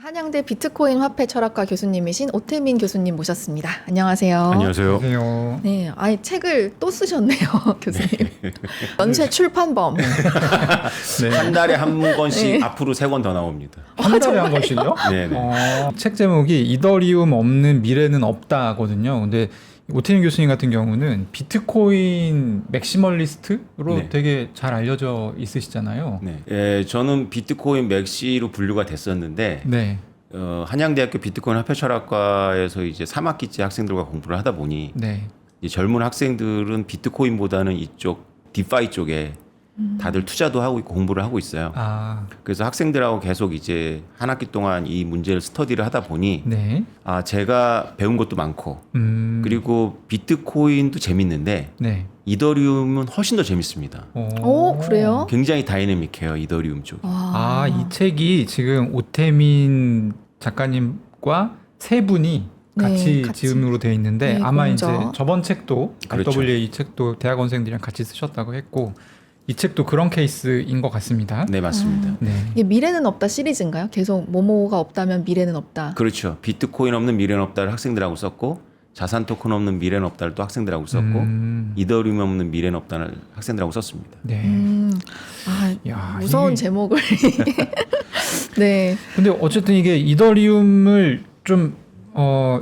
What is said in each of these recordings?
한양대 비트코인 화폐 철학과 교수님이신 오태민 교수님 모셨습니다. 안녕하세요. 안녕하세요. 안녕하세요. 네, 아예 책을 또 쓰셨네요, 교수님. 연쇄 출판범. 네. 한 달에 한 권씩 앞으로 3권 더 나옵니다. 한 달에 한 권씩요? 네네. 책 제목이 이더리움 없는 미래는 없다거든요. 근데 오태민 교수님 같은 경우는 비트코인 맥시멀리스트로 네. 되게 잘 알려져 있으시잖아요. 네. 예, 저는 비트코인 맥시로 분류가 됐었는데 네. 한양대학교 비트코인 화폐철학과에서 이제 3학기째 학생들과 공부를 하다 보니 네. 이제 젊은 학생들은 비트코인보다는 이쪽 디파이 쪽에 다들 투자도 하고 있고 공부를 하고 있어요. 아, 그래서 학생들하고 계속 이제 한 학기 동안 이 문제를 스터디를 하다 보니 네. 제가 배운 것도 많고 그리고 비트코인도 재밌는데 네. 이더리움은 훨씬 더 재밌습니다. 오, 그래요? 굉장히 다이내믹해요, 이더리움 쪽이. 아, 이 책이 지금 오태민 작가님과 세 분이 네, 같이 지음으로 되어 있는데 네, 아마 공저. 이제 저번 책도 그렇죠. RWA 이 책도 대학원생들이랑 같이 쓰셨다고 했고 이 책도 그런 케이스인 것 같습니다. 네, 맞습니다. 네. 이게 미래는 없다 시리즈인가요? 계속 뭐뭐가 없다면 미래는 없다. 그렇죠. 비트코인 없는 미래는 없다를 학생들하고 썼고 자산 토큰 없는 미래는 없다를 또 학생들하고 썼고 이더리움 없는 미래는 없다를 학생들하고 썼습니다. 네. 야, 무서운 이게- 제목을. 네. 근데 어쨌든 이게 이더리움을 좀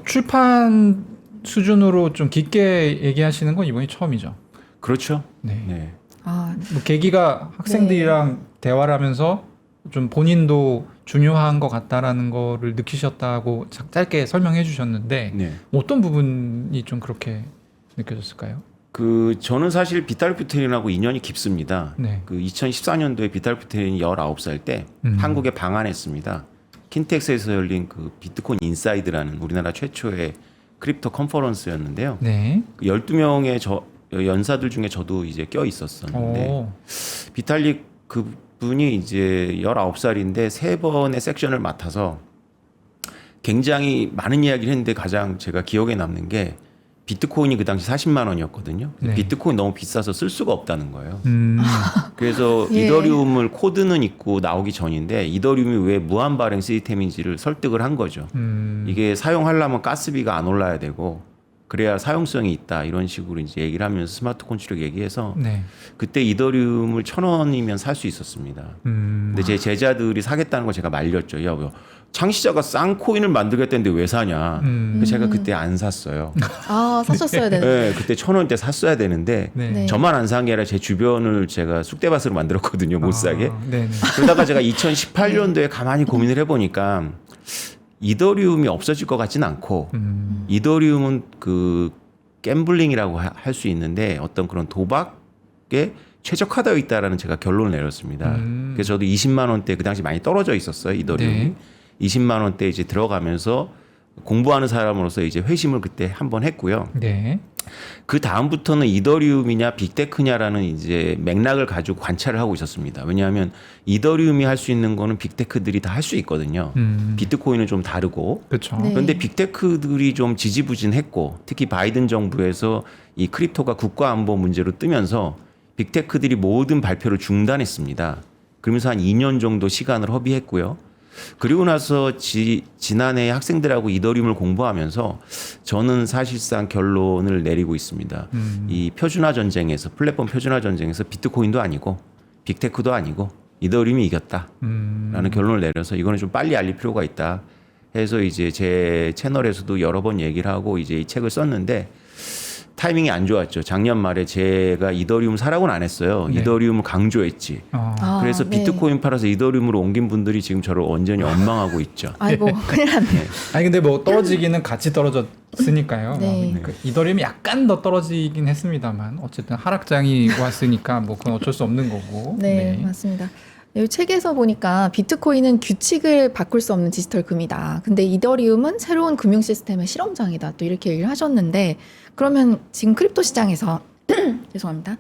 출판 수준으로 좀 깊게 얘기하시는 건 이번이 처음이죠. 그렇죠. 네. 네. 아, 뭐 계기가 학생들이랑 대화를 하면서 좀 본인도 중요한 것 같다라는 거를 느끼셨다고 짧게 설명해 주셨는데 네. 어떤 부분이 좀 그렇게 느껴졌을까요? 저는 사실 비탈부테린하고 인연이 깊습니다. 네. 2014년도에 비탈부테린이 19살 때 한국에 방한했습니다. 킨텍스에서 열린 비트코인 인사이드라는 우리나라 최초의 크립토 컨퍼런스였는데요. 네. 12명의 연사들 중에 저도 이제 껴 있었었는데 오. 비탈릭 그분이 이제 19살인데 3번의 섹션을 맡아서 굉장히 많은 이야기를 했는데 가장 제가 기억에 남는 게 비트코인이 그 당시 40만 원이었거든요. 네. 비트코인 너무 비싸서 쓸 수가 없다는 거예요. 그래서 예. 이더리움을 코드는 있고 나오기 전인데 이더리움이 왜 무한 발행 시스템인지를 설득을 한 거죠. 이게 사용하려면 가스비가 안 올라야 되고 그래야 사용성이 있다 이런 식으로 이제 얘기를 하면서 스마트 콘트랙 얘기해서 네. 그때 이더리움을 1,000원이면 살 수 있었습니다. 근데 제 제자들이 사겠다는 거 제가 말렸죠. 야, 창시자가 싼 코인을 만들겠다는데 왜 사냐. 그래서 제가 그때 안 샀어요. 아, 사셨어야 되는데. 네, 그때 1,000원대 샀어야 되는데 네. 네. 저만 안 산 게 아니라 제 주변을 제가 쑥대밭으로 만들었거든요. 못 사게. 네. 그러다가 제가 2018년도에 가만히 고민을 해보니까 이더리움이 없어질 것 같지는 않고 이더리움은 갬블링이라고 할 수 있는데 어떤 그런 도박에 최적화되어 있다라는 제가 결론을 내렸습니다. 그래서 저도 20만 원대 그 당시 많이 떨어져 있었어요. 이더리움이. 네. 20만 원대 이제 들어가면서 공부하는 사람으로서 이제 회심을 그때 한번 했고요. 네. 그 다음부터는 이더리움이냐 빅테크냐라는 이제 맥락을 가지고 관찰을 하고 있었습니다. 왜냐하면 이더리움이 할 수 있는 거는 빅테크들이 다 할 수 있거든요. 비트코인은 좀 다르고. 그렇죠. 네. 그런데 빅테크들이 좀 지지부진했고 특히 바이든 정부에서 이 크립토가 국가안보 문제로 뜨면서 빅테크들이 모든 발표를 중단했습니다. 그러면서 한 2년 정도 시간을 허비했고요. 그리고 나서 지난해 학생들하고 이더리움을 공부하면서 저는 사실상 결론을 내리고 있습니다. 이 표준화 전쟁에서 플랫폼 표준화 전쟁에서 비트코인도 아니고 빅테크도 아니고 이더리움이 이겼다라는 결론을 내려서 이거는 좀 빨리 알릴 필요가 있다 해서 이제 제 채널에서도 여러 번 얘기를 하고 이제 이 책을 썼는데 타이밍이 안 좋았죠. 작년 말에 제가 이더리움 사라고는 안 했어요. 네. 이더리움을 강조했지. 아, 그래서 네. 비트코인 팔아서 이더리움으로 옮긴 분들이 지금 저를 완전히 원망하고 있죠. 아이고, 큰일 났네. 아니 근데 뭐 떨어지기는 같이 떨어졌으니까요. 네. 이더리움이 약간 더 떨어지긴 했습니다만 어쨌든 하락장이 왔으니까 뭐 그건 어쩔 수 없는 거고. 네, 맞습니다. 이 책에서 보니까 비트코인은 규칙을 바꿀 수 없는 디지털 금이다. 근데 이더리움은 새로운 금융 시스템의 실험장이다. 또 이렇게 얘기를 하셨는데 그러면 지금 크립토 시장에서 죄송합니다.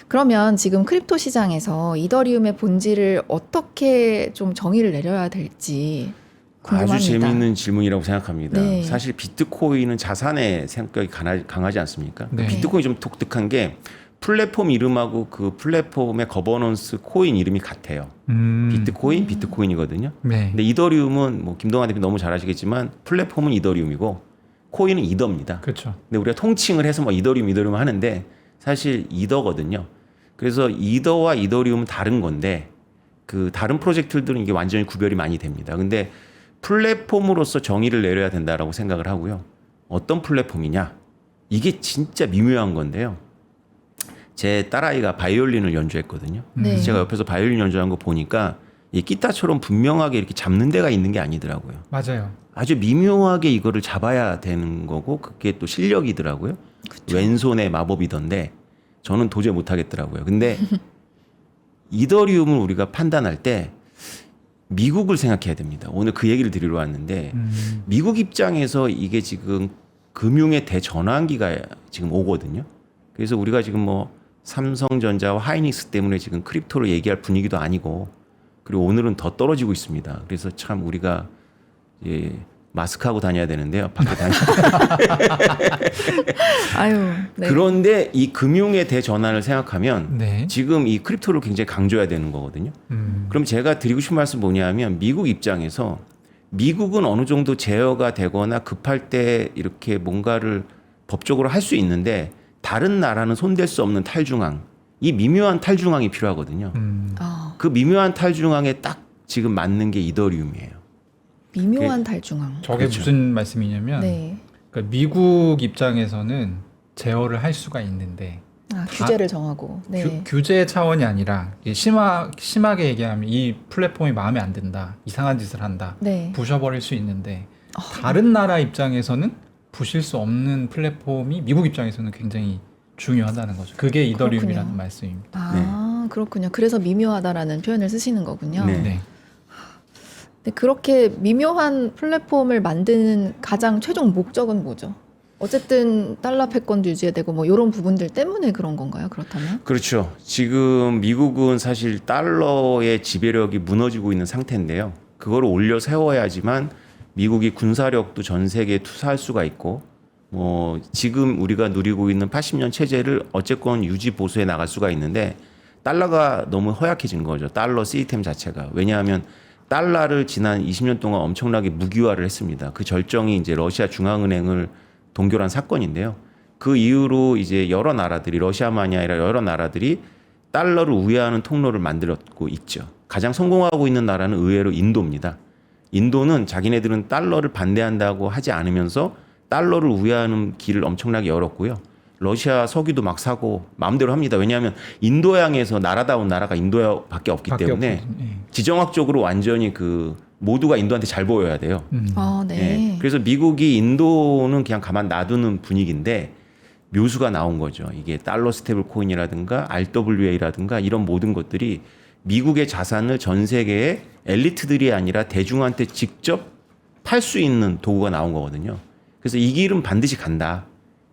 그러면 지금 크립토 시장에서 이더리움의 본질을 어떻게 좀 정의를 내려야 될지 궁금합니다. 아주 재미있는 질문이라고 생각합니다. 네. 사실 비트코인은 자산의 성격이 강하지 않습니까? 네. 비트코인이 좀 독특한 게 플랫폼 이름하고 그 플랫폼의 거버넌스 코인 이름이 같아요. 비트코인, 비트코인이거든요. 네. 근데 이더리움은 뭐 김동환 대표 너무 잘 아시겠지만 플랫폼은 이더리움이고 코인은 이더입니다. 그렇죠. 근데 우리가 통칭을 해서 뭐 이더리움 하는데 사실 이더거든요. 그래서 이더와 이더리움은 다른 건데 그 다른 프로젝트들은 이게 완전히 구별이 많이 됩니다. 근데 플랫폼으로서 정의를 내려야 된다라고 생각을 하고요. 어떤 플랫폼이냐? 이게 진짜 미묘한 건데요. 제 딸아이가 바이올린을 연주했거든요. 네. 그래서 제가 옆에서 바이올린 연주하는 거 보니까 이 기타처럼 분명하게 이렇게 잡는 데가 있는 게 아니더라고요. 맞아요. 아주 미묘하게 이거를 잡아야 되는 거고 그게 또 실력이더라고요. 그쵸. 왼손의 마법이던데 저는 도저히 못하겠더라고요. 근데 이더리움을 우리가 판단할 때 미국을 생각해야 됩니다. 오늘 그 얘기를 드리러 왔는데 미국 입장에서 이게 지금 금융의 대전환기가 지금 오거든요. 그래서 우리가 지금 뭐 삼성전자와 하이닉스 때문에 지금 크립토를 얘기할 분위기도 아니고 그리고 오늘은 더 떨어지고 있습니다. 그래서 참 우리가 예, 마스크하고 다녀야 되는데요. 밖에 아유. 네. 그런데 이 금융의 대전환을 생각하면 네. 지금 이 크립토를 굉장히 강조해야 되는 거거든요. 그럼 제가 드리고 싶은 말씀 뭐냐면 미국 입장에서 미국은 어느 정도 제어가 되거나 급할 때 이렇게 뭔가를 법적으로 할 수 있는데 다른 나라는 손댈 수 없는 탈중앙, 이 미묘한 탈중앙이 필요하거든요. 아, 그 미묘한 탈중앙에 딱 지금 맞는 게 이더리움이에요. 미묘한 탈중앙. 저게 그렇죠. 무슨 말씀이냐면 네. 그러니까 미국 입장에서는 제어를 할 수가 있는데 아, 규제를 정하고. 네. 규제 차원이 아니라 이게 심하게 얘기하면 이 플랫폼이 마음에 안 든다, 이상한 짓을 한다, 네. 부셔버릴 수 있는데 다른 나라 입장에서는 부실 수 없는 플랫폼이 미국 입장에서는 굉장히 중요하다는 거죠. 그게 이더리움이라는 그렇군요. 말씀입니다. 아, 그렇군요. 그래서 미묘하다라는 표현을 쓰시는 거군요. 네. 네. 근데 그렇게 미묘한 플랫폼을 만드는 가장 최종 목적은 뭐죠? 어쨌든 달러 패권도 유지해야 되고 뭐 이런 부분들 때문에 그런 건가요? 그렇다면? 그렇죠. 지금 미국은 사실 달러의 지배력이 무너지고 있는 상태인데요. 그걸 올려 세워야지만 미국이 군사력도 전 세계에 투사할 수가 있고 뭐 지금 우리가 누리고 있는 80년 체제를 어쨌건 유지 보수해 나갈 수가 있는데 달러가 너무 허약해진 거죠. 달러 시스템 자체가. 왜냐하면 달러를 지난 20년 동안 엄청나게 무기화를 했습니다. 그 절정이 이제 러시아 중앙은행을 동결한 사건인데요. 그 이후로 이제 여러 나라들이 러시아만이 아니라 여러 나라들이 달러를 우회하는 통로를 만들었고 있죠. 가장 성공하고 있는 나라는 의외로 인도입니다. 인도는 자기네들은 달러를 반대한다고 하지 않으면서 달러를 우회하는 길을 엄청나게 열었고요. 러시아 석유도 막 사고 마음대로 합니다. 왜냐하면 인도양에서 나라다운 나라가 인도밖에 없기 때문에 지정학적으로 완전히 그 모두가 인도한테 잘 보여야 돼요. 아, 네. 예, 그래서 미국이 인도는 그냥 가만 놔두는 분위기인데 묘수가 나온 거죠. 이게 달러 스테이블 코인이라든가 RWA라든가 이런 모든 것들이 미국의 자산을 전 세계의 엘리트들이 아니라 대중한테 직접 팔 수 있는 도구가 나온 거거든요. 그래서 이 길은 반드시 간다.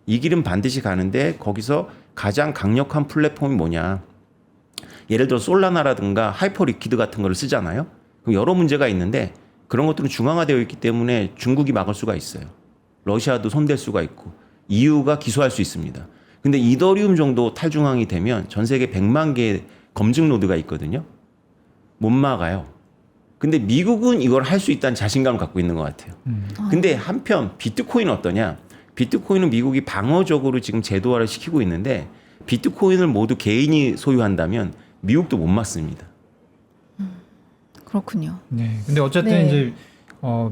이 길은 반드시 가는데 거기서 가장 강력한 플랫폼이 뭐냐. 예를 들어 솔라나라든가 하이퍼 리퀴드 같은 거를 쓰잖아요. 그럼 여러 문제가 있는데 그런 것들은 중앙화되어 있기 때문에 중국이 막을 수가 있어요. 러시아도 손댈 수가 있고 EU가 기소할 수 있습니다. 근데 이더리움 정도 탈중앙이 되면 전 세계 100만 개의 검증 노드가 있거든요. 못 막아요. 근데 미국은 이걸 할 수 있다는 자신감을 갖고 있는 것 같아요. 근데 한편 비트코인은 어떠냐? 비트코인은 미국이 방어적으로 지금 제도화를 시키고 있는데 비트코인을 모두 개인이 소유한다면 미국도 못 막습니다. 그렇군요. 네. 근데 어쨌든 네. 이제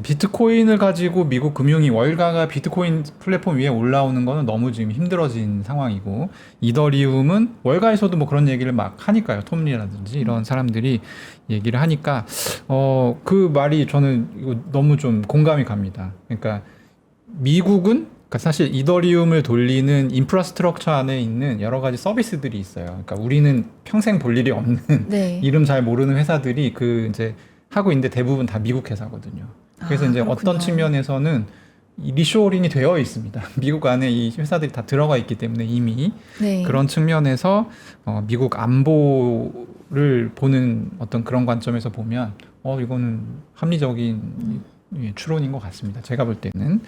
비트코인을 가지고 미국 금융이 월가가 비트코인 플랫폼 위에 올라오는 거는 너무 지금 힘들어진 상황이고 이더리움은 월가에서도 뭐 그런 얘기를 막 하니까요. 톰리라든지 이런 사람들이 얘기를 하니까 그 말이 저는 이거 너무 좀 공감이 갑니다. 그러니까 미국은 그러니까 사실 이더리움을 돌리는 인프라스트럭처 안에 있는 여러 가지 서비스들이 있어요. 그러니까 우리는 평생 볼 일이 없는 네. 이름 잘 모르는 회사들이 그 이제 하고 있는데 대부분 다 미국 회사거든요. 그래서 이제 그렇군요. 어떤 측면에서는 이 리쇼어링이 되어 있습니다. 미국 안에 이 회사들이 다 들어가 있기 때문에 이미 네. 그런 측면에서 미국 안보를 보는 어떤 그런 관점에서 보면 이거는 합리적인 추론인 것 같습니다. 제가 볼 때는.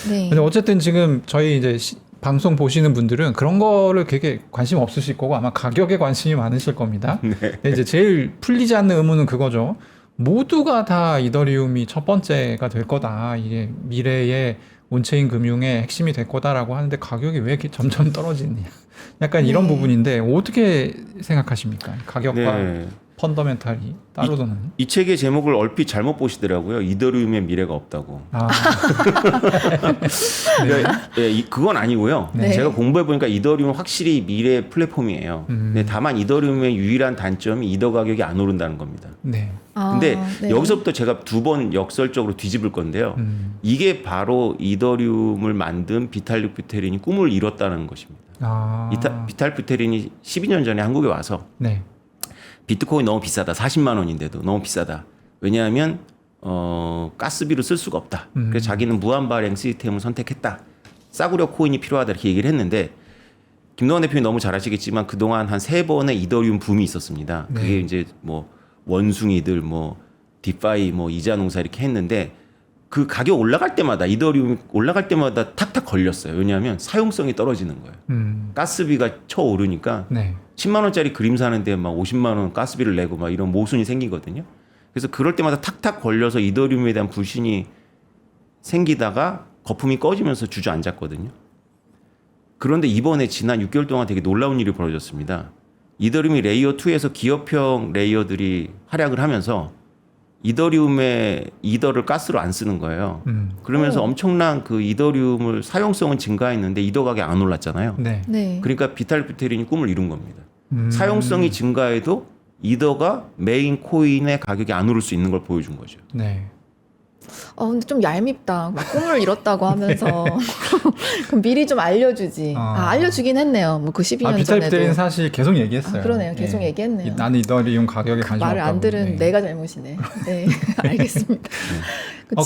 네. 근데 어쨌든 지금 저희 이제 방송 보시는 분들은 그런 거를 되게 관심 없으실 거고 아마 가격에 관심이 많으실 겁니다. 근데 이제 제일 풀리지 않는 의문은 그거죠. 모두가 다 이더리움이 첫 번째가 될 거다. 이게 미래의 온체인 금융의 핵심이 될 거다라고 하는데 가격이 왜 이렇게 점점 떨어지느냐. 약간 이런 네. 부분인데 어떻게 생각하십니까? 가격과 네. 펀더멘탈이 따로 도는. 이 책의 제목을 얼핏 잘못 보시더라고요. 이더리움의 미래가 없다고. 아, 그러니까 그건 아니고요. 네. 제가 공부해 보니까 이더리움은 확실히 미래 플랫폼이에요. 근데 다만 이더리움의 유일한 단점이 이더 가격이 안 오른다는 겁니다. 네. 근데 네. 여기서부터 제가 두 번 역설적으로 뒤집을 건데요. 이게 바로 이더리움을 만든 비탈릭 부테린이 꿈을 이뤘다는 것입니다. 아, 비탈 부테린이 12년 전에 한국에 와서 네. 비트코인 너무 비싸다. 40만 원인데도 너무 비싸다. 왜냐하면 가스비로 쓸 수가 없다. 그래서 자기는 무한 발행 시스템을 선택했다. 싸구려 코인이 필요하다 이렇게 얘기를 했는데 김동완 대표님 너무 잘 아시겠지만 그동안 한 3번의 이더리움 붐이 있었습니다. 네. 그게 이제 뭐 원숭이들 뭐 디파이 뭐 이자 농사 이렇게 했는데 그 가격 올라갈 때마다 이더리움 올라갈 때마다 탁탁 걸렸어요. 왜냐하면 사용성이 떨어지는 거예요. 가스비가 쳐오르니까 네. 10만 원짜리 그림 사는데 막 50만 원 가스비를 내고 막 이런 모순이 생기거든요. 그래서 그럴 때마다 탁탁 걸려서 이더리움에 대한 불신이 생기다가 거품이 꺼지면서 주저앉았거든요. 그런데 이번에 지난 6개월 동안 되게 놀라운 일이 벌어졌습니다. 이더리움이 레이어 2에서 기업형 레이어들이 활약을 하면서 이더리움의 이더를 가스로 안 쓰는 거예요. 그러면서 엄청난 그 이더리움을 사용성은 증가했는데 이더 가격이 안 올랐잖아요. 네. 네. 그러니까 비탈 부테린이 꿈을 이룬 겁니다. 사용성이 증가해도 이더가 메인 코인의 가격이 안 오를 수 있는 걸 보여준 거죠. 네. 근데 좀 얄밉다. 막 꿈을 이뤘다고 하면서 그럼 미리 좀 알려주지. 알려주긴 했네요. 뭐 그 12년 비탈 전에도. 부테린 사실 계속 얘기했어요. 그러네요. 계속 얘기했네요. 나는 이더리움 가격에 관심 없다고. 말을 안 들은 네. 내가 잘못이네. 네, 알겠습니다.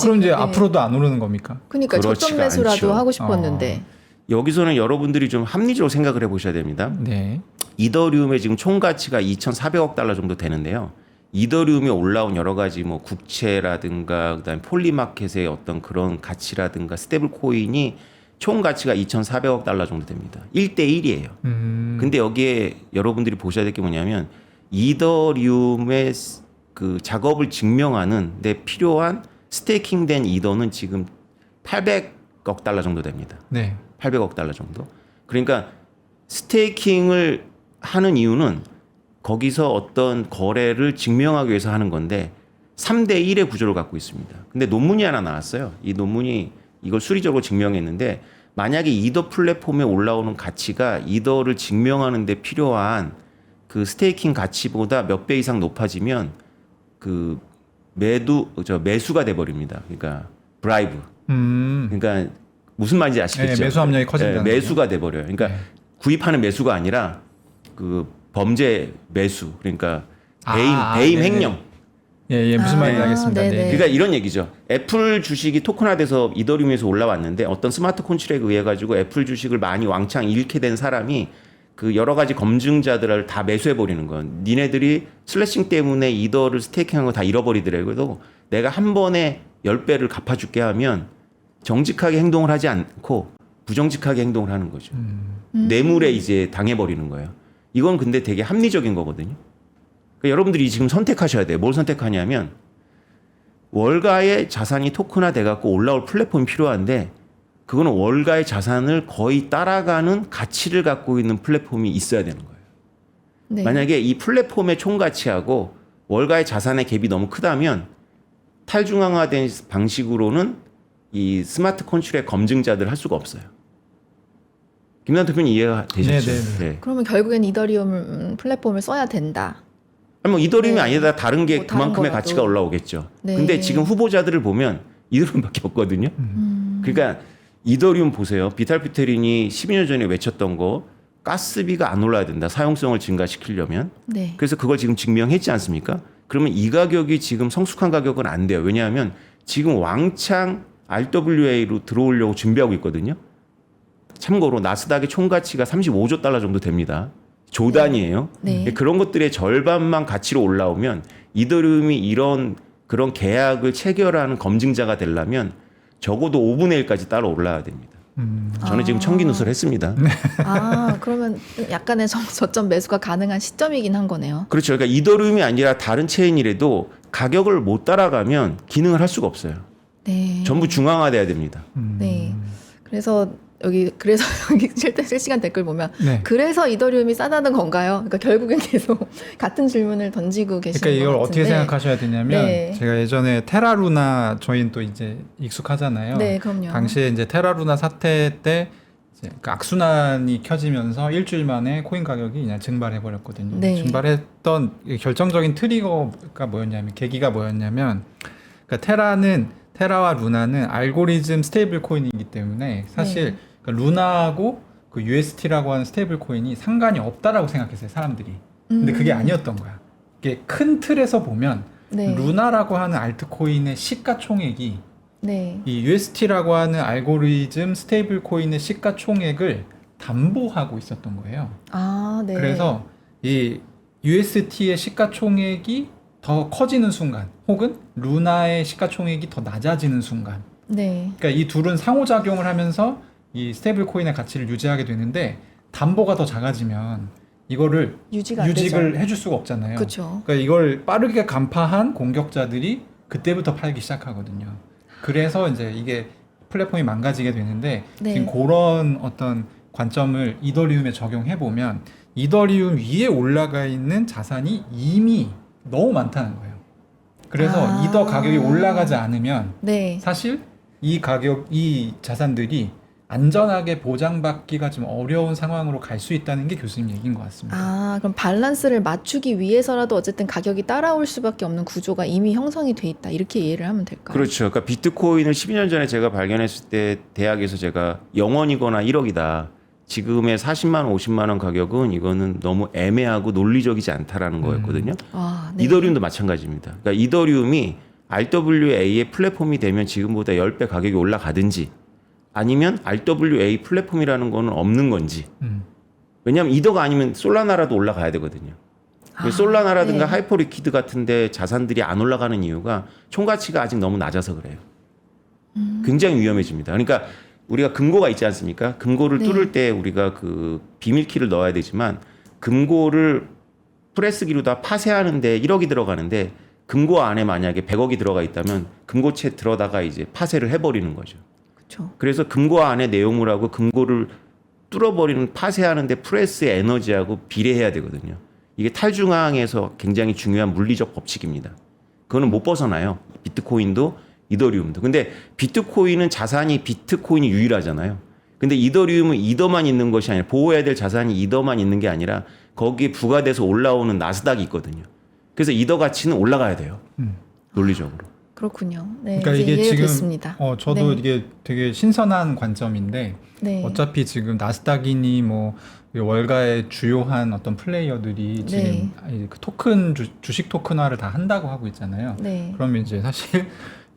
그럼 이제 네. 앞으로도 안 오르는 겁니까? 그러니까 그렇지가 저점 매수라도 않죠. 하고 싶었는데. 여기서는 여러분들이 좀 합리적으로 생각을 해보셔야 됩니다. 네. 이더리움의 지금 총 가치가 2,400억 달러 정도 되는데요. 이더리움이 올라온 여러 가지 뭐 국채라든가 그다음에 폴리마켓의 어떤 그런 가치라든가 스테이블 코인이 총 가치가 2,400억 달러 정도 됩니다. 1대1이에요. 근데 여기에 여러분들이 보셔야 될 게 뭐냐면 이더리움의 그 작업을 증명하는 데 필요한 스테이킹된 이더는 지금 800억 달러 정도 됩니다. 네. 800억 달러 정도. 그러니까 스테이킹을 하는 이유는 거기서 어떤 거래를 증명하기 위해서 하는 건데 3대 1의 구조를 갖고 있습니다. 근데 논문이 하나 나왔어요. 이 논문이 이걸 수리적으로 증명했는데 만약에 이더 플랫폼에 올라오는 가치가 이더를 증명하는 데 필요한 그 스테이킹 가치보다 몇 배 이상 높아지면 그 매수가 돼 버립니다. 그러니까 브라이브. 그러니까 무슨 말인지 아시겠죠? 네, 매수 압력이 커진다는 매수가 돼 버려요. 그러니까 네. 구입하는 매수가 아니라 그 범죄 매수. 그러니까 배임 네네. 횡령. 예, 무슨 말인지 알겠습니다. 네네. 네. 그러니까 이런 얘기죠. 애플 주식이 토큰화돼서 이더리움에서 올라왔는데 어떤 스마트 콘트랙에 의해 가지고 애플 주식을 많이 왕창 잃게 된 사람이 그 여러 가지 검증자들을 다 매수해 버리는 건 니네들이 슬래싱 때문에 이더를 스테이킹한 거 다 잃어버리더라도 내가 한 번에 10배를 갚아줄게 하면 정직하게 행동을 하지 않고 부정직하게 행동을 하는 거죠. 뇌물에 이제 당해버리는 거예요. 이건 근데 되게 합리적인 거거든요. 그러니까 여러분들이 지금 선택하셔야 돼요. 뭘 선택하냐면 월가의 자산이 토큰화 돼갖고 올라올 플랫폼이 필요한데 그거는 월가의 자산을 거의 따라가는 가치를 갖고 있는 플랫폼이 있어야 되는 거예요. 네. 만약에 이 플랫폼의 총 가치하고 월가의 자산의 갭이 너무 크다면 탈중앙화된 방식으로는 이 스마트 컨트랙 검증자들 할 수가 없어요. 김남 대표님 이해가 되셨죠? 네네네. 네. 그러면 결국엔 이더리움 플랫폼을 써야 된다. 아니 뭐 이더리움이 네. 아니다 다른 게 뭐 다른 그만큼의 거라도. 가치가 올라오겠죠. 네. 근데 지금 후보자들을 보면 이더리움밖에 없거든요. 그러니까 이더리움 보세요. 비탈 부테린이 12년 전에 외쳤던 거 가스비가 안 올라야 된다. 사용성을 증가시키려면. 네. 그래서 그걸 지금 증명했지 않습니까? 그러면 이 가격이 지금 성숙한 가격은 안 돼요. 왜냐하면 지금 왕창 RWA로 들어오려고 준비하고 있거든요. 참고로 나스닥의 총가치가 35조 달러 정도 됩니다. 조 단위예요. 네. 그런 것들의 절반만 가치로 올라오면 이더리움이 이런 그런 계약을 체결하는 검증자가 되려면 적어도 5분의 1까지 따라 올라야 됩니다. 저는 지금 청기 누설 했습니다. 그러면 약간의 저점 매수가 가능한 시점이긴 한 거네요. 그렇죠. 그러니까 이더리움이 아니라 다른 체인이라도 가격을 못 따라가면 기능을 할 수가 없어요. 네. 전부 중앙화돼야 됩니다. 네. 그래서 여기 실시간 댓글 보면 네. 그래서 이더리움이 싸다는 건가요? 그러니까 결국엔 계속 같은 질문을 던지고 계시는 그러니까 이걸 것 어떻게 같은데. 생각하셔야 되냐면 네. 제가 예전에 테라루나 저희는 또 이제 익숙하잖아요. 네, 그럼요. 당시에 이제 테라루나 사태 때 이제 그 악순환이 켜지면서 일주일 만에 코인 가격이 그냥 증발해 버렸거든요. 네. 증발했던 결정적인 트리거가 뭐였냐면 계기가 뭐였냐면 그러니까 테라와 루나는 알고리즘 스테이블 코인이기 때문에 사실 네. 그러니까 루나하고 그 UST라고 하는 스테이블 코인이 상관이 없다라고 생각했어요, 사람들이. 근데 그게 아니었던 거야. 이게 큰 틀에서 보면 네. 루나라고 하는 알트코인의 시가총액이 네. 이 UST라고 하는 알고리즘 스테이블 코인의 시가총액을 담보하고 있었던 거예요. 네. 그래서 이 UST의 시가총액이 더 커지는 순간 혹은 루나의 시가총액이 더 낮아지는 순간, 네. 그러니까 이 둘은 상호작용을 하면서 이 스테이블 코인의 가치를 유지하게 되는데 담보가 더 작아지면 이거를 유지가 안 유직을 되죠. 해줄 수가 없잖아요. 그렇죠. 그러니까 이걸 빠르게 간파한 공격자들이 그때부터 팔기 시작하거든요. 그래서 이제 이게 플랫폼이 망가지게 되는데 네. 지금 그런 어떤 관점을 이더리움에 적용해 보면 이더리움 위에 올라가 있는 자산이 이미 너무 많다는 거예요. 그래서 이더 가격이 올라가지 않으면 네. 사실 이 자산들이 안전하게 보장받기가 좀 어려운 상황으로 갈 수 있다는 게 교수님 얘기인 것 같습니다. 그럼 밸런스를 맞추기 위해서라도 어쨌든 가격이 따라올 수밖에 없는 구조가 이미 형성이 돼 있다. 이렇게 이해를 하면 될까요? 그렇죠. 그러니까 비트코인을 12년 전에 제가 발견했을 때 대학에서 제가 0원이거나 1억이다. 지금의 40만 원, 50만 원 가격은 이거는 너무 애매하고 논리적이지 않다라는 거였거든요. 네. 이더리움도 마찬가지입니다. 그러니까 이더리움이 RWA의 플랫폼이 되면 지금보다 10배 가격이 올라가든지 아니면 RWA 플랫폼이라는 거는 없는 건지. 왜냐하면 이더가 아니면 솔라나라도 올라가야 되거든요. 솔라나라든가 네. 하이퍼리퀴드 같은데 자산들이 안 올라가는 이유가 총가치가 아직 너무 낮아서 그래요. 굉장히 위험해집니다. 그러니까 우리가 금고가 있지 않습니까? 금고를 네. 뚫을 때 우리가 그 비밀키를 넣어야 되지만 금고를 프레스기로 다 파쇄하는데 1억이 들어가는데 금고 안에 만약에 100억이 들어가 있다면 금고채 들어다가 이제 파쇄를 해버리는 거죠. 그렇죠. 그래서 금고 안에 내용물하고 금고를 뚫어버리는 파쇄하는데 프레스의 에너지하고 비례해야 되거든요. 이게 탈중앙에서 굉장히 중요한 물리적 법칙입니다. 그거는 못 벗어나요. 비트코인도 이더리움도. 근데 비트코인은 자산이 비트코인이 유일하잖아요. 근데 이더리움은 이더만 있는 것이 아니라 보호해야 될 자산이 이더만 있는 게 아니라 거기에 부과돼서 올라오는 나스닥이 있거든요. 그래서 이더 가치는 올라가야 돼요. 논리적으로. 그렇군요. 네, 그러니까 이제 이게 지금 이해됐습니다. 저도 네. 이게 되게 신선한 관점인데 네. 어차피 지금 나스닥이니 뭐 월가의 주요한 어떤 플레이어들이 지금 그 토큰 주식 토큰화를 다 한다고 하고 있잖아요. 네. 그러면 이제 사실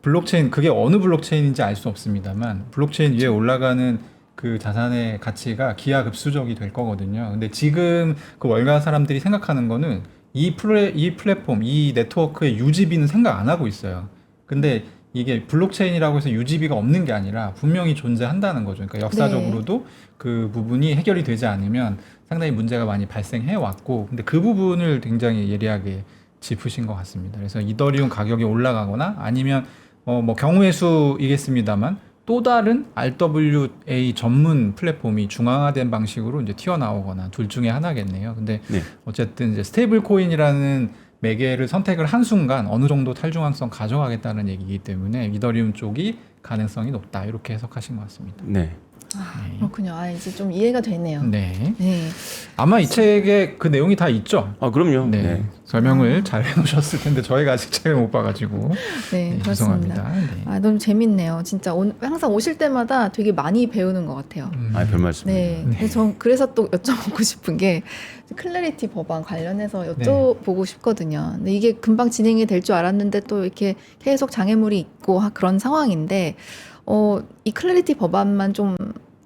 블록체인 그게 어느 블록체인인지 알 수 없습니다만 블록체인 위에 올라가는 그 자산의 가치가 기하급수적이 될 거거든요. 근데 지금 그 월가 사람들이 생각하는 거는 이 플랫폼, 이 네트워크의 유지비는 생각 안 하고 있어요. 근데 이게 블록체인이라고 해서 유지비가 없는 게 아니라 분명히 존재한다는 거죠. 그러니까 역사적으로도 그 부분이 해결이 되지 않으면 상당히 문제가 많이 발생해 왔고, 근데 그 부분을 굉장히 예리하게 짚으신 것 같습니다. 그래서 이더리움 가격이 올라가거나 아니면 뭐 경우의 수이겠습니다만 또 다른 RWA 전문 플랫폼이 중앙화된 방식으로 이제 튀어나오거나 둘 중에 하나겠네요. 근데 네. 어쨌든 이제 스테이블 코인이라는 매개를 선택을 한 순간 어느 정도 탈중앙성 가져가겠다는 얘기이기 때문에 이더리움 쪽이 가능성이 높다 이렇게 해석하신 것 같습니다. 네. 그렇군요. 이제 좀 이해가 되네요. 네. 네. 아마 이 책에 그 내용이 다 있죠. 그럼요. 네. 네. 설명을 잘 해놓으셨을 텐데 저희가 아직 책을 못 봐가지고 네, 그렇습니다. 죄송합니다. 네. 너무 재밌네요. 진짜 항상 오실 때마다 되게 많이 배우는 것 같아요. 별 말씀입니다. 네. 그래서 또 여쭤보고 싶은 게 클래리티 법안 관련해서 여쭤보고 싶거든요. 근데 이게 금방 진행이 될 줄 알았는데 또 이렇게 계속 장애물이 있고 그런 상황인데 이 클래리티 법안만 좀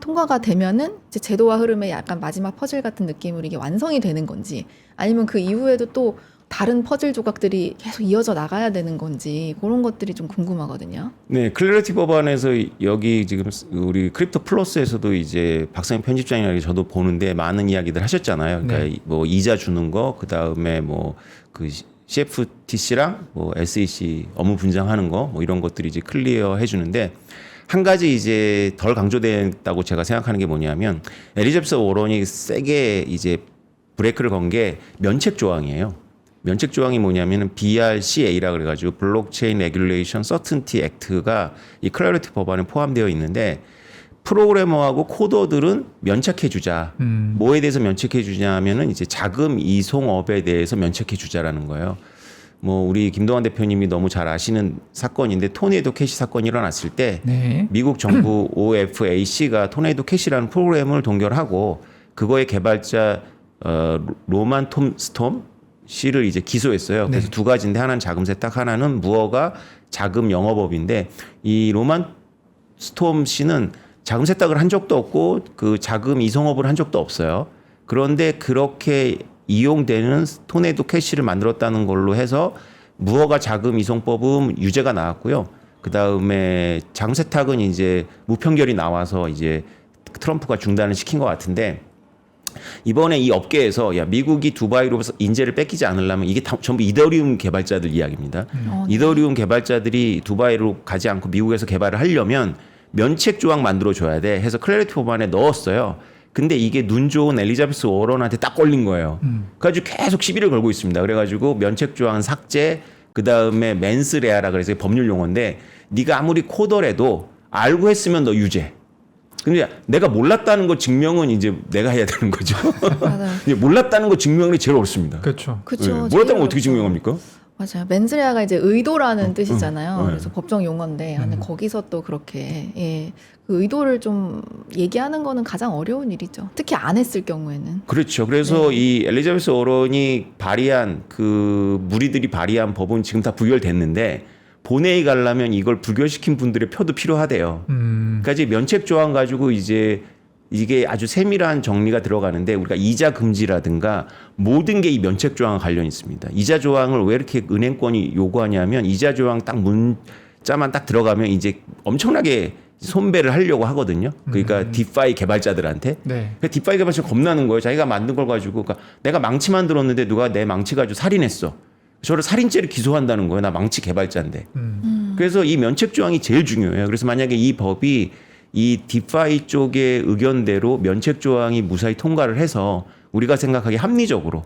통과가 되면은 이제 제도와 흐름의 약간 마지막 퍼즐 같은 느낌으로 이게 완성이 되는 건지 아니면 그 이후에도 또 다른 퍼즐 조각들이 계속 이어져 나가야 되는 건지 그런 것들이 좀 궁금하거든요. 네, 클래리티 법안에서 여기 지금 우리 크립토 플러스에서도 이제 박상현 편집장이랑 저도 보는데 많은 이야기들 하셨잖아요. 그러니까 네. 뭐 이자 주는 거, 그 다음에 뭐 그 CFTC랑 뭐 SEC 업무 분장하는 거, 뭐 이런 것들이 이제 클리어 해주는데 한 가지 이제 덜 강조됐다고 제가 생각하는 게 뭐냐면 엘리자베스 워런이 세게 이제 브레이크를 건 게 면책 조항이에요. 면책 조항이 뭐냐면은 BRCA라 그래가지고 블록체인 레귤레이션 서튼티 액트가 이 클래리티 법안에 포함되어 있는데 프로그래머하고 코더들은 면책해 주자. 뭐에 대해서 면책해 주냐면은 이제 자금 이송업에 대해서 면책해 주자라는 거예요. 뭐 우리 김동완 대표님이 너무 잘 아시는 사건인데 토네이도 캐시 사건이 일어났을 때 네. 미국 정부 OFAC가 토네이도 캐시라는 프로그램을 동결하고 그거의 개발자 로만 톰 스톰 씨를 이제 기소했어요. 그래서 네. 두 가지인데 하나는 자금 세탁, 하나는 무허가 자금 영업업인데 이 로만 스톰 씨는 자금 세탁을 한 적도 없고 그 자금 이송업을 한 적도 없어요. 그런데 그렇게 이용되는 토네이도 캐시를 만들었다는 걸로 해서 무허가 자금 이송법은 유죄가 나왔고요. 그 다음에 자금 세탁은 이제 무편결이 나와서 이제 트럼프가 중단을 시킨 것 같은데 이번에 이 업계에서 야 미국이 두바이로 인재를 뺏기지 않으려면 이게 다 전부 이더리움 개발자들 이야기입니다. 네. 이더리움 개발자들이 두바이로 가지 않고 미국에서 개발을 하려면 면책 조항 만들어 줘야 돼 해서 클래리티 법안에 넣었어요. 근데 이게 눈 좋은 엘리자베스 워런한테 딱 걸린 거예요. 그래가지고 계속 시비를 걸고 있습니다. 그래가지고 면책 조항 삭제, 그 다음에 맨스레아라 그래서 법률 용어인데 네가 아무리 코더라도 알고 했으면 너 유죄. 근데 내가 몰랐다는 거 증명은 이제 내가 해야 되는 거죠. 맞아요. 근데 몰랐다는 거 증명이 제일 어렵습니다. 그렇죠. 그렇죠. 몰랐다는 거 어떻게 증명합니까? 맞아요. 맨즈레아가 이제 의도라는 뜻이잖아요. 네. 그래서 법정 용어인데 근데 거기서 또 그렇게 그 의도를 좀 얘기하는 거는 가장 어려운 일이죠. 특히 안 했을 경우에는. 그렇죠. 그래서 이 엘리자베스 워런이 발의한 그 무리들이 발의한 법은 지금 다 부결됐는데 본회의 가려면 이걸 부결시킨 분들의 표도 필요하대요. 그러니까 이제 면책 조항 가지고 이제 이게 아주 세밀한 정리가 들어가는데 우리가 이자 금지라든가 모든 게 이 면책 조항과 관련이 있습니다. 이자 조항을 왜 이렇게 은행권이 요구하냐면 이자 조항 딱 문자만 딱 들어가면 이제 엄청나게 손배를 하려고 하거든요. 그러니까 디파이 개발자들한테. 네. 그 디파이 개발자 겁나는 거예요. 자기가 만든 걸 가지고 그러니까 내가 망치 만들었는데 누가 내 망치 가지고 살인했어. 저를 살인죄를 기소한다는 거예요. 나 망치 개발자인데. 그래서 이 면책 조항이 제일 중요해요. 그래서 만약에 이 법이 이 디파이 쪽의 의견대로 면책 조항이 무사히 통과를 해서 우리가 생각하기에 합리적으로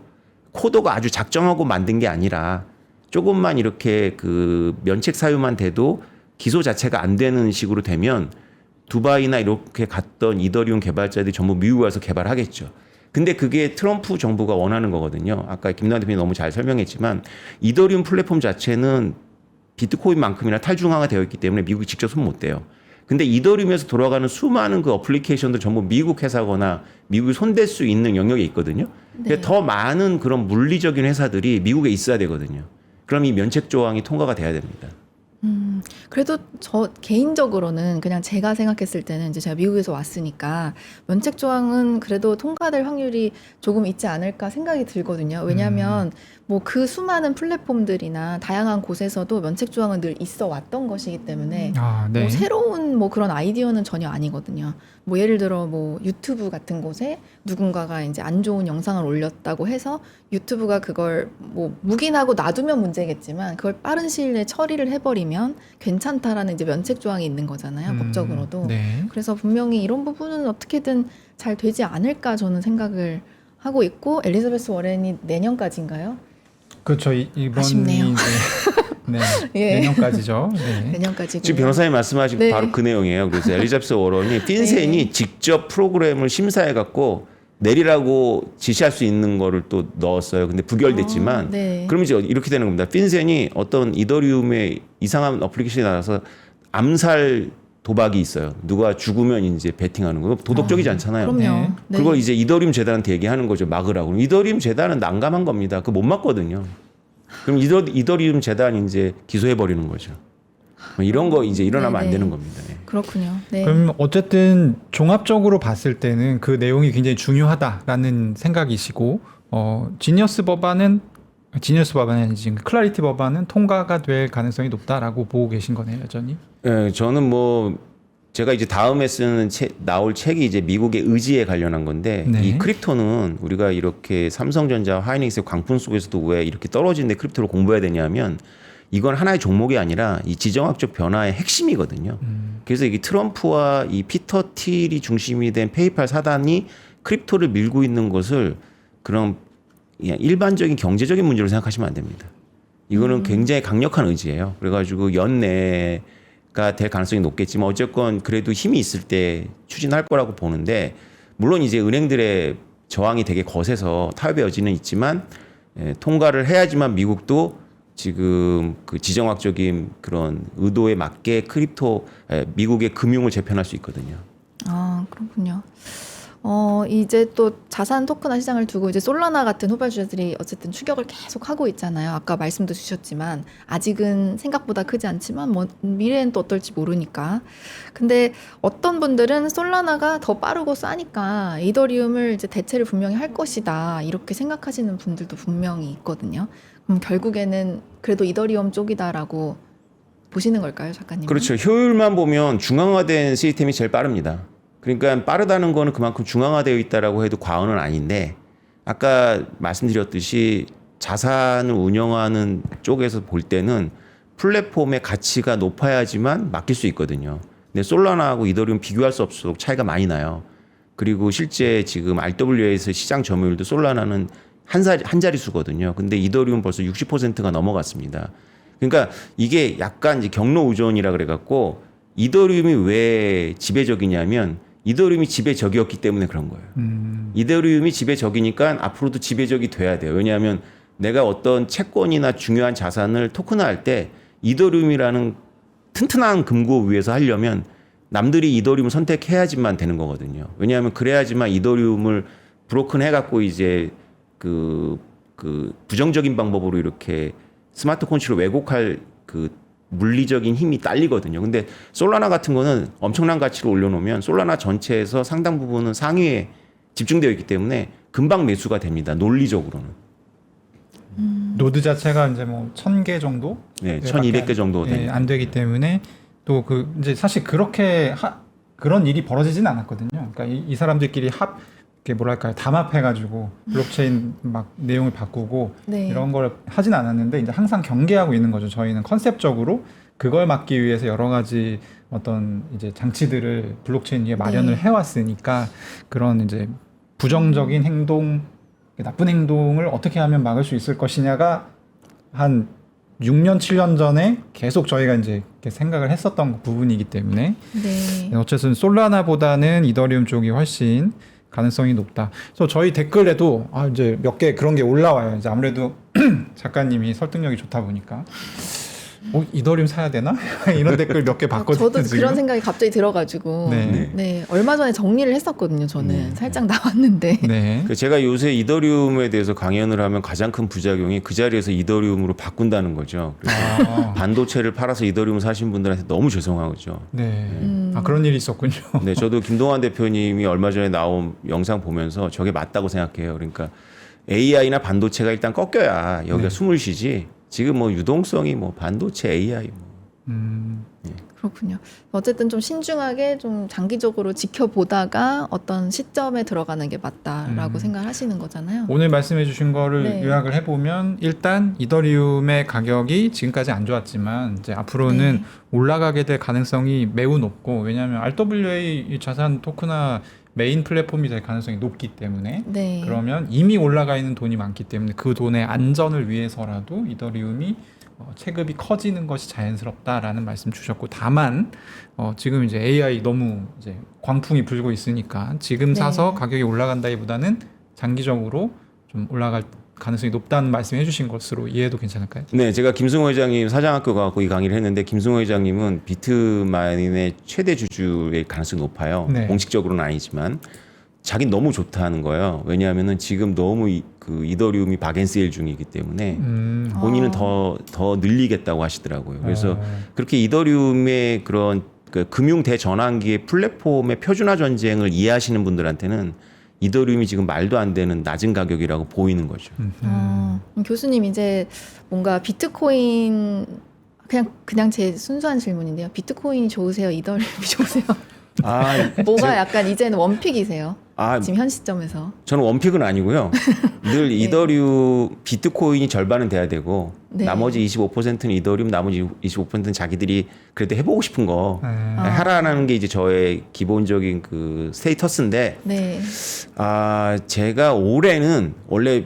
코더가 아주 작정하고 만든 게 아니라 조금만 이렇게 그 면책 사유만 돼도 기소 자체가 안 되는 식으로 되면 두바이나 이렇게 갔던 이더리움 개발자들이 전부 미국 와서 개발하겠죠. 근데 그게 트럼프 정부가 원하는 거거든요. 아까 김남환 대표님 너무 잘 설명했지만 이더리움 플랫폼 자체는 비트코인만큼이나 탈중앙화 되어 있기 때문에 미국이 직접 손 못 대요. 근데 이더리움에서 돌아가는 수많은 그 어플리케이션들 전부 미국 회사거나 미국이 손댈 수 있는 영역에 있거든요. 네. 더 많은 그런 물리적인 회사들이 미국에 있어야 되거든요. 그럼 이 면책 조항이 통과가 돼야 됩니다. 그래도 저 개인적으로는 그냥 제가 생각했을 때는 이제 제가 미국에서 왔으니까 면책 조항은 그래도 통과될 확률이 조금 있지 않을까 생각이 들거든요. 왜냐하면 뭐 그 수많은 플랫폼들이나 다양한 곳에서도 면책 조항은 늘 있어 왔던 것이기 때문에 아, 네. 뭐 새로운 뭐 그런 아이디어는 전혀 아니거든요. 뭐 예를 들어 뭐 유튜브 같은 곳에 누군가가 이제 안 좋은 영상을 올렸다고 해서 유튜브가 그걸 뭐 묵인하고 놔두면 문제겠지만 그걸 빠른 시일 내에 처리를 해버리면 괜찮다라는 이제 면책 조항이 있는 거잖아요. 법적으로도. 네. 그래서 분명히 이런 부분은 어떻게든 잘 되지 않을까 저는 생각을 하고 있고 엘리자베스 워렌이 내년까지인가요? 그렇죠. 이번이 아쉽네요. 이제 네. 예. 내년까지죠. 네. 내년까지. 지금 변호사님 말씀하신 네. 바로 그 내용이에요. 그래서 엘리자베스 워런이 핀센이 직접 프로그램을 심사해 갖고 내리라고 지시할 수 있는 거를 또 넣었어요. 근데 부결됐지만 네. 그럼 이제 이렇게 되는 겁니다. 핀센이 어떤 이더리움의 이상한 어플리케이션이 나와서 암살 도박이 있어요. 누가 죽으면 이제 베팅하는 거. 도덕적이지 않잖아요. 그럼요. 네. 그걸 이제 이더리움 재단한테 얘기하는 거죠. 막으라고. 이더리움 재단은 난감한 겁니다. 그거 못 막거든요. 그럼 이더리움 재단이 이제 기소해 버리는 거죠. 이런 거 이제 일어나면 안 네네. 되는 겁니다. 예. 그렇군요. 네. 그럼 어쨌든 종합적으로 봤을 때는 그 내용이 굉장히 중요하다라는 생각이시고 지니어스 법안은 지니어스 법안이 지금 클래리티 법안은 통과가 될 가능성이 높다라고 보고 계신 거네요, 여전히. 예, 저는 뭐 제가 이제 다음에 쓰는 나올 책이 이제 미국의 의지에 관련한 건데 네. 이 크립토는 우리가 이렇게 삼성전자, 하이닉스의 광풍 속에서도 왜 이렇게 떨어지는데 크립토를 공부해야 되냐면 이건 하나의 종목이 아니라 이 지정학적 변화의 핵심이거든요. 그래서 이게 트럼프와 이 피터 틸이 중심이 된 페이팔 사단이 크립토를 밀고 있는 것을 그런 그냥 일반적인 경제적인 문제로 생각하시면 안 됩니다. 이거는 굉장히 강력한 의지예요. 그래가지고 연내가 될 가능성이 높겠지만 어쨌건 그래도 힘이 있을 때 추진할 거라고 보는데 물론 이제 은행들의 저항이 되게 거세서 타협의 여지는 있지만 통과를 해야지만 미국도 지금 그 지정학적인 그런 의도에 맞게 미국의 금융을 재편할 수 있거든요. 아, 그렇군요. 이제 또 자산 토큰화 시장을 두고 이제 솔라나 같은 후발주자들이 어쨌든 추격을 계속 하고 있잖아요. 아까 말씀도 주셨지만 아직은 생각보다 크지 않지만 뭐 미래엔 또 어떨지 모르니까. 근데 어떤 분들은 솔라나가 더 빠르고 싸니까 이더리움을 이제 대체를 분명히 할 것이다 이렇게 생각하시는 분들도 분명히 있거든요. 그럼 결국에는 그래도 이더리움 쪽이다라고 보시는 걸까요, 작가님? 그렇죠. 효율만 보면 중앙화된 시스템이 제일 빠릅니다. 그러니까 빠르다는 거는 그만큼 중앙화되어 있다라고 해도 과언은 아닌데 아까 말씀드렸듯이 자산을 운영하는 쪽에서 볼 때는 플랫폼의 가치가 높아야지만 맡길 수 있거든요. 근데 솔라나하고 이더리움 비교할 수 없도록 차이가 많이 나요. 그리고 실제 지금 RWA에서 시장 점유율도 솔라나는 한 자릿수거든요. 근데 이더리움 벌써 60%가 넘어갔습니다. 그러니까 이게 약간 이제 경로 우존이라 그래갖고 이더리움이 왜 지배적이냐면 이더리움이 지배적이었기 때문에 그런 거예요. 이더리움이 지배적이니까 앞으로도 지배적이 돼야 돼요. 왜냐하면 내가 어떤 채권이나 중요한 자산을 토큰화할 때 이더리움이라는 튼튼한 금고 위에서 하려면 남들이 이더리움을 선택해야지만 되는 거거든요. 왜냐하면 그래야지만 이더리움을 브로큰 해갖고 이제 그 부정적인 방법으로 이렇게 스마트 콘치로 왜곡할 그 물리적인 힘이 딸리거든요. 근데 솔라나 같은 거는 엄청난 가치를 올려놓으면 솔라나 전체에서 상당 부분은 상위에 집중되어 있기 때문에 금방 매수가 됩니다. 논리적으로는. 노드 자체가 이제 뭐 1000개 정도? 네, 1200개 정도 됩니다. 안 되기 때문에 또 그 이제 사실 그렇게 그런 일이 벌어지진 않았거든요. 그러니까 이 사람들끼리 이렇게 뭐랄까요, 담합해가지고 블록체인 막 내용을 바꾸고 네. 이런 걸 하진 않았는데 이제 항상 경계하고 있는 거죠. 저희는 컨셉적으로 그걸 막기 위해서 여러 가지 어떤 이제 장치들을 블록체인 위에 마련을 네. 해왔으니까 그런 이제 부정적인 행동, 나쁜 행동을 어떻게 하면 막을 수 있을 것이냐가 한 6년, 7년 전에 계속 저희가 이제 이렇게 생각을 했었던 부분이기 때문에 네. 어쨌든 솔라나보다는 이더리움 쪽이 훨씬 가능성이 높다. 그래서 저희 댓글에도 이제 몇 개 그런 게 올라와요. 이제 아무래도 작가님이 설득력이 좋다 보니까 이더리움 사야 되나? 이런 댓글 몇 개 봤거든요. 저도 지금. 그런 생각이 갑자기 들어가지고 네. 네. 얼마 전에 정리를 했었거든요. 저는 네. 살짝 나왔는데 네. 제가 요새 이더리움에 대해서 강연을 하면 가장 큰 부작용이 그 자리에서 이더리움으로 바꾼다는 거죠. 그래서 반도체를 팔아서 이더리움 사신 분들한테 너무 죄송하죠. 네. 그런 일이 있었군요. 네, 저도 김동완 대표님이 얼마 전에 나온 영상 보면서 저게 맞다고 생각해요. 그러니까 AI나 반도체가 일단 꺾여야 여기가 숨을 쉬지. 지금 뭐 유동성이 뭐 반도체 AI 그렇군요. 어쨌든 좀 신중하게 좀 장기적으로 지켜보다가 어떤 시점에 들어가는 게 맞다라고 생각을 하시는 거잖아요. 오늘 말씀해 주신 거를 네. 요약을 해보면 일단 이더리움의 가격이 지금까지 안 좋았지만 이제 앞으로는 네. 올라가게 될 가능성이 매우 높고 왜냐하면 RWA 이 자산 토큰화 메인 플랫폼이 될 가능성이 높기 때문에 네. 그러면 이미 올라가 있는 돈이 많기 때문에 그 돈의 안전을 위해서라도 이더리움이 체급이 커지는 것이 자연스럽다라는 말씀 주셨고 다만 지금 이제 AI 너무 이제 광풍이 불고 있으니까 지금 네. 사서 가격이 올라간다기보다는 장기적으로 좀 올라갈 가능성이 높다는 말씀해 주신 것으로 이해해도 괜찮을까요? 네, 제가 김승호 회장님 사장학교 가고 이 강의를 했는데 김승호 회장님은 비트마인의 최대 주주의 가능성이 높아요. 네. 공식적으로는 아니지만 자기는 너무 좋다는 거예요. 왜냐하면은 지금 너무 그 이더리움이 박앤세일 중이기 때문에 본인은 더 늘리겠다고 하시더라고요. 그래서 그렇게 이더리움의 그런 그 금융 대전환기의 플랫폼의 표준화 전쟁을 이해하시는 분들한테는 이더리움이 지금 말도 안 되는 낮은 가격이라고 보이는 거죠. 교수님 이제 뭔가 비트코인 그냥 제 순수한 질문인데요. 비트코인이 좋으세요? 이더리움이 좋으세요? 아, 뭐가 약간 이제는 원픽이세요? 아, 지금 현 시점에서. 저는 원픽은 아니고요. 늘 네. 이더리움 비트코인이 절반은 돼야 되고 네. 나머지 25%는 이더리움, 나머지 25%는 자기들이 그래도 해보고 싶은 거 아. 하라는 게 이제 저의 기본적인 그 스테이터스인데 네. 제가 올해는 원래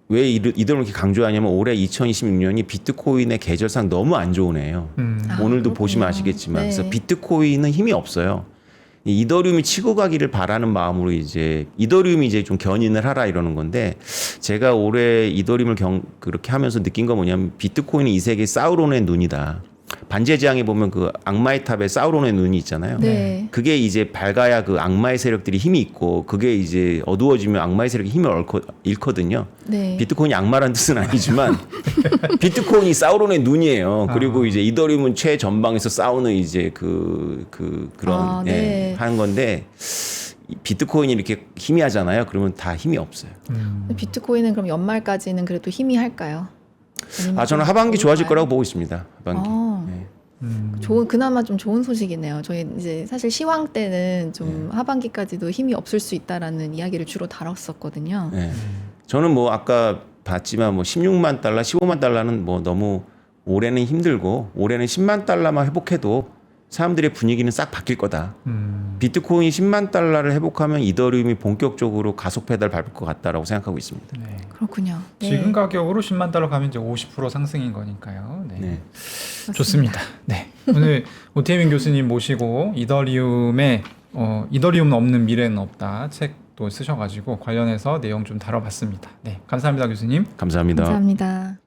왜 이더리움을 이렇게 강조하냐면 올해 2026년이 비트코인의 계절상 너무 안 좋은 해예요. 아, 오늘도 그렇군요. 보시면 아시겠지만 네. 그래서 비트코인은 힘이 없어요. 이 이더리움이 치고 가기를 바라는 마음으로 이제 이더리움이 이제 좀 견인을 하라 이러는 건데 제가 올해 이더리움을 그렇게 하면서 느낀 건 뭐냐면 비트코인은 이 세계 사우론의 눈이다. 반제지향에 보면 그 악마의 탑에 사우론의 눈이 있잖아요. 네. 그게 이제 밝아야 그 악마의 세력들이 힘이 있고 그게 이제 어두워지면 악마의 세력이 힘을 잃거든요. 네. 비트코인이 악마라는 뜻은 아니지만 비트코인이 사우론의 눈이에요. 그리고 이제 이더리움은 최전방에서 싸우는 이제 그런 네. 하는 건데 비트코인이 이렇게 희미하잖아요. 그러면 다 힘이 없어요. 비트코인은 그럼 연말까지는 그래도 힘이 할까요? 아니면 저는 좀 하반기 좋아질 좋을까요? 거라고 보고 있습니다. 하반기. 아. 네. 그나마 좀 좋은 소식이네요. 저희 이제 사실 시황 때는 좀 하반기까지도 힘이 없을 수 있다라는 이야기를 주로 다뤘었거든요. 네. 저는 뭐 아까 봤지만 뭐 16만 달러, 15만 달러는 뭐 너무 올해는 힘들고 올해는 10만 달러만 회복해도 사람들의 분위기는 싹 바뀔 거다. 비트코인이 10만 달러를 회복하면 이더리움이 본격적으로 가속 페달 밟을 것 같다라고 생각하고 있습니다. 네. 그렇군요. 네. 지금 가격으로 10만 달러 가면 이제 50% 상승인 거니까요. 네. 네. 좋습니다. 네. 오늘 오태민 교수님 모시고 이더리움의 이더리움 없는 미래는 없다 책도 쓰셔가지고 관련해서 내용 좀 다뤄봤습니다. 네, 감사합니다, 교수님. 감사합니다. 감사합니다.